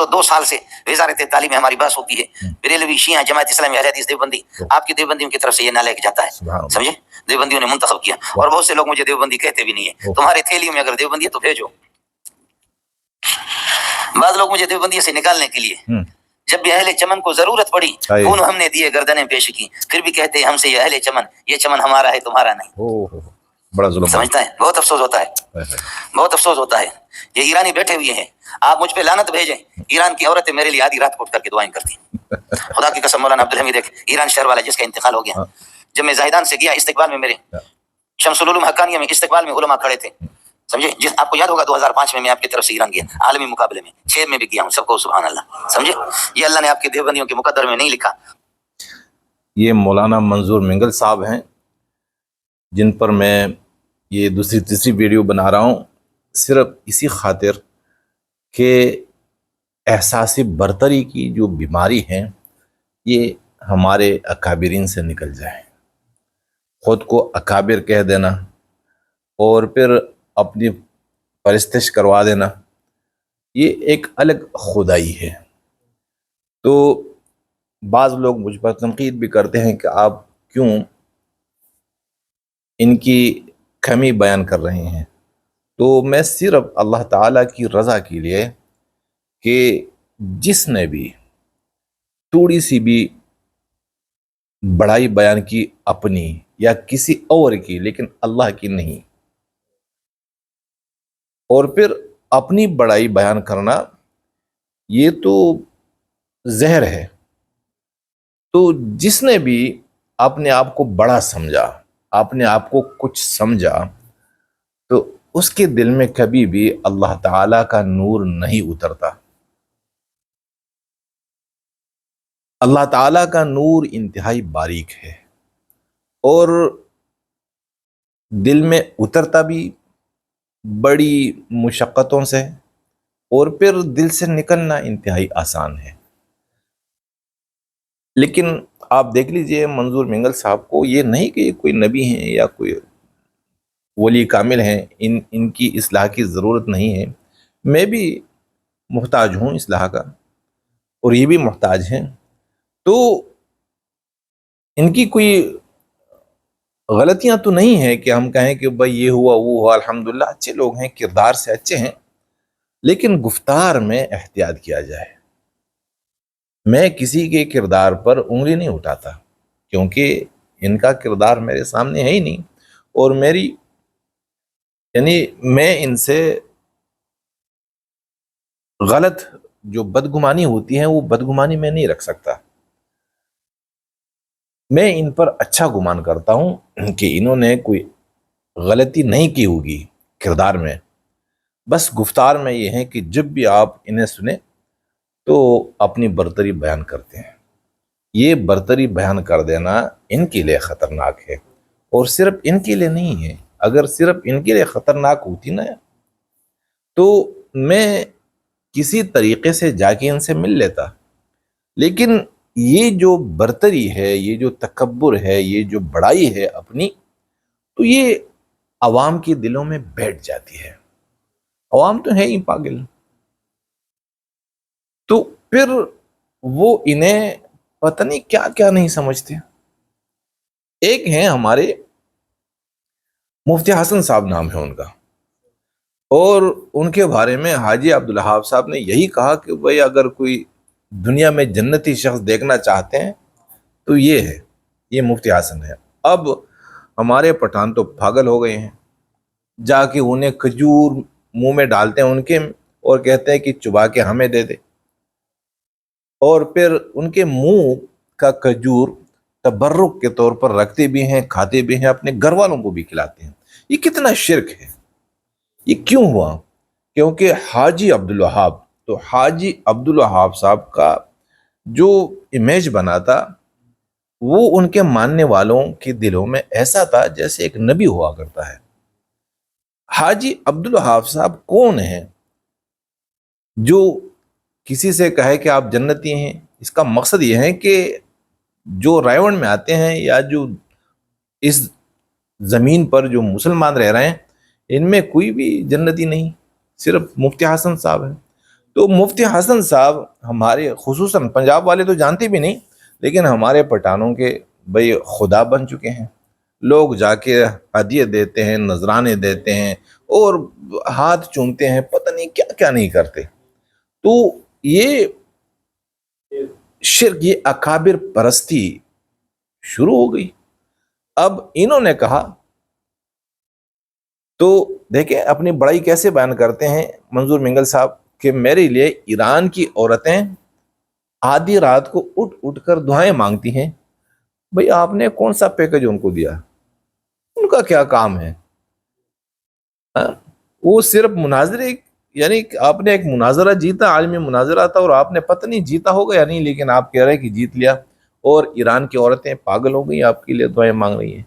تو 2 سال سے وزارت تعلیم میں ہماری بحث ہوتی ہے، بریلوی، شیعہ، جماعت اسلامی، اہل حدیث، دیوبندی، آپ کی دیوبندیوں کی طرف سے یہ نالائق جاتا ہے، سمجھے، دیوبندیوں نے منتخب کیا، اور بہت سے لوگ مجھے دیوبندی کہتے بھی نہیں ہے، تمہارے تھیلیوں میں اگر دیوبندی ہے تو بھیجو۔ بعض لوگ مجھے دیوبندی سے نکالنے کے لیے جب بھی اہل چمن کو ضرورت پڑی خون ہم نے دیے، گردنیں پیش کی، پھر بھی کہتے ہیں ہم سے یہ اہل چمن، یہ چمن ہمارا ہے تمہارا نہیں۔ بڑا ظلم سمجھتا ہے، بہت افسوس ہوتا ہے، بہت افسوس ہوتا ہے۔ یہ ایرانی بیٹھے ہوئے ہیں، آپ مجھ پہ لعنت بھیجیں، ایران کی عورتیں میرے لیے آدھی رات کو اٹھ کر کے دعائیں کرتی ہیں، خدا کی قسم۔ مولانا عبدالحمید ایک ایران شہر والا جس کا انتقال ہو گیا، جب میں زاہدان سے گیا استقبال میں، میرے شمس العلوم حقانیہ میں استقبال میں علماء کھڑے تھے، سمجھے، جس آپ کو یاد ہوگا 2005 میں آپ کی طرف سے ایران گیا، عالمی مقابلے میں 6 میں بھی گیا ہوں، سب کو سبحان اللہ، سمجھے، یہ اللہ نے آپ کے دیوبندیوں کے مقدر میں نہیں لکھا۔ یہ مولانا منظور منگل صاحب ہیں، جن پر میں یہ دوسری تیسری ویڈیو بنا رہا ہوں، صرف اسی خاطر کہ احساس برتری کی جو بیماری ہے یہ ہمارے اکابرین سے نکل جائے۔ خود کو اکابر کہہ دینا اور پھر اپنی پرستش کروا دینا، یہ ایک الگ خدائی ہے۔ تو بعض لوگ مجھ پر تنقید بھی کرتے ہیں کہ آپ کیوں ان کی کمی بیان کر رہے ہیں، تو میں صرف اللہ تعالیٰ کی رضا کے لیے کہ جس نے بھی تھوڑی سی بھی بڑائی بیان کی اپنی یا کسی اور کی لیکن اللہ کی نہیں، اور پھر اپنی بڑائی بیان کرنا یہ تو زہر ہے، تو جس نے بھی اپنے آپ کو بڑا سمجھا، اپنے آپ کو کچھ سمجھا، تو اس کے دل میں کبھی بھی اللہ تعالیٰ کا نور نہیں اترتا۔ اللہ تعالیٰ کا نور انتہائی باریک ہے، اور دل میں اترتا بھی بڑی مشقتوں سے، اور پھر دل سے نکلنا انتہائی آسان ہے۔ لیکن آپ دیکھ لیجئے منظور منگل صاحب کو، یہ نہیں کہ یہ کوئی نبی ہیں یا کوئی ولی کامل ہیں، ان کی اصلاح کی ضرورت نہیں ہے، میں بھی محتاج ہوں اصلاح کا، اور یہ بھی محتاج ہیں، تو ان کی کوئی غلطیاں تو نہیں ہے کہ ہم کہیں کہ بھئی یہ ہوا وہ ہوا، الحمدللہ اچھے لوگ ہیں، کردار سے اچھے ہیں، لیکن گفتار میں احتیاط کیا جائے۔ میں کسی کے کردار پر انگلی نہیں اٹھاتا، کیونکہ ان کا کردار میرے سامنے ہے ہی نہیں، اور میری میں ان سے غلط جو بدگمانی ہوتی ہے وہ بدگمانی میں نہیں رکھ سکتا۔ میں ان پر اچھا گمان کرتا ہوں کہ انہوں نے کوئی غلطی نہیں کی ہوگی کردار میں، بس گفتار میں یہ ہے کہ جب بھی آپ انہیں سنیں تو اپنی برتری بیان کرتے ہیں، یہ برتری بیان کر دینا ان کے لیے خطرناک ہے، اور صرف ان کے لیے نہیں ہے۔ اگر صرف ان کے لیے خطرناک ہوتی نا تو میں کسی طریقے سے جا کے ان سے مل لیتا، لیکن یہ جو برتری ہے، یہ جو تکبر ہے، یہ جو بڑائی ہے اپنی، تو یہ عوام کے دلوں میں بیٹھ جاتی ہے۔ عوام تو ہے ہی پاگل، تو پھر وہ انہیں پتہ نہیں کیا کیا نہیں سمجھتے۔ ایک ہیں ہمارے مفتی حسن صاحب نام ہے ان کا، اور ان کے بارے میں حاجی عبدالوہاب صاحب نے یہی کہا کہ بھئی اگر کوئی دنیا میں جنتی شخص دیکھنا چاہتے ہیں تو یہ ہے، یہ مفتی حسن ہے۔ اب ہمارے پٹھان تو پاگل ہو گئے ہیں، جا کے انہیں کھجور منہ میں ڈالتے ہیں ان کے، اور کہتے ہیں کہ چبا کے ہمیں دے دے، اور پھر ان کے منہ کا کھجور تبرک کے طور پر رکھتے بھی ہیں، کھاتے بھی ہیں، اپنے گھر والوں کو بھی کھلاتے ہیں۔ یہ کتنا شرک ہے! یہ کیوں ہوا؟ کیونکہ حاجی عبدالوہاب، تو حاجی عبدالوہاب صاحب کا جو امیج بنا تھا وہ ان کے ماننے والوں کے دلوں میں ایسا تھا جیسے ایک نبی ہوا کرتا ہے۔ حاجی عبدالوہاب صاحب کون ہیں جو کسی سے کہے کہ آپ جنتی ہیں؟ اس کا مقصد یہ ہے کہ جو رائیون میں آتے ہیں یا جو اس زمین پر جو مسلمان رہ رہے ہیں، ان میں کوئی بھی جنتی نہیں، صرف مفتی حسن صاحب ہیں۔ تو مفتی حسن صاحب ہمارے خصوصاً پنجاب والے تو جانتے بھی نہیں، لیکن ہمارے پٹھانوں کے بھائی خدا بن چکے ہیں. لوگ جا کے ہدیے دیتے ہیں، نذرانے دیتے ہیں اور ہاتھ چومتے ہیں، پتہ نہیں کیا کیا نہیں کرتے. تو یہ شرک، یہ اکابر پرستی شروع ہو گئی. اب انہوں نے کہا، تو دیکھیں اپنی بڑائی کیسے بیان کرتے ہیں منظور منگل صاحب کہ میرے لیے ایران کی عورتیں آدھی رات کو اٹھ اٹھ کر دعائیں مانگتی ہیں. بھئی آپ نے کون سا پیکج ان کو دیا؟ ان کا کیا کام ہے؟ وہ صرف مناظرے، یعنی آپ نے ایک مناظرہ جیتا، عالمی مناظرہ تھا، اور آپ نے پتہ نہیں جیتا ہوگا یا نہیں، لیکن آپ کہہ رہے ہیں کہ جیت لیا، اور ایران کی عورتیں پاگل ہو گئی آپ کے لیے دعائیں مانگ رہی ہیں.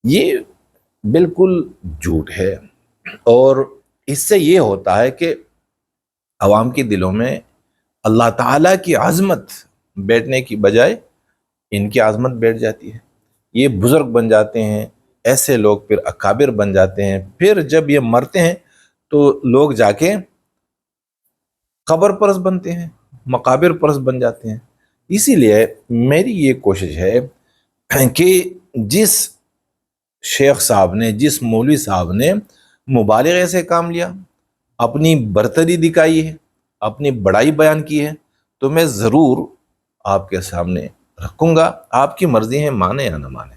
یہ بالکل جھوٹ ہے. اور اس سے یہ ہوتا ہے کہ عوام کے دلوں میں اللہ تعالیٰ کی عظمت بیٹھنے کی بجائے ان کی عظمت بیٹھ جاتی ہے. یہ بزرگ بن جاتے ہیں، ایسے لوگ پھر اکابر بن جاتے ہیں. پھر جب یہ مرتے ہیں تو لوگ جا کے قبر پرست بنتے ہیں، مقابر پرست بن جاتے ہیں. اسی لیے میری یہ کوشش ہے کہ جس شیخ صاحب نے، جس مولوی صاحب نے مبالغے سے کام لیا، اپنی برتری دکھائی ہے، اپنی بڑائی بیان کی ہے، تو میں ضرور آپ کے سامنے رکھوں گا. آپ کی مرضی ہے مانے یا نہ مانے.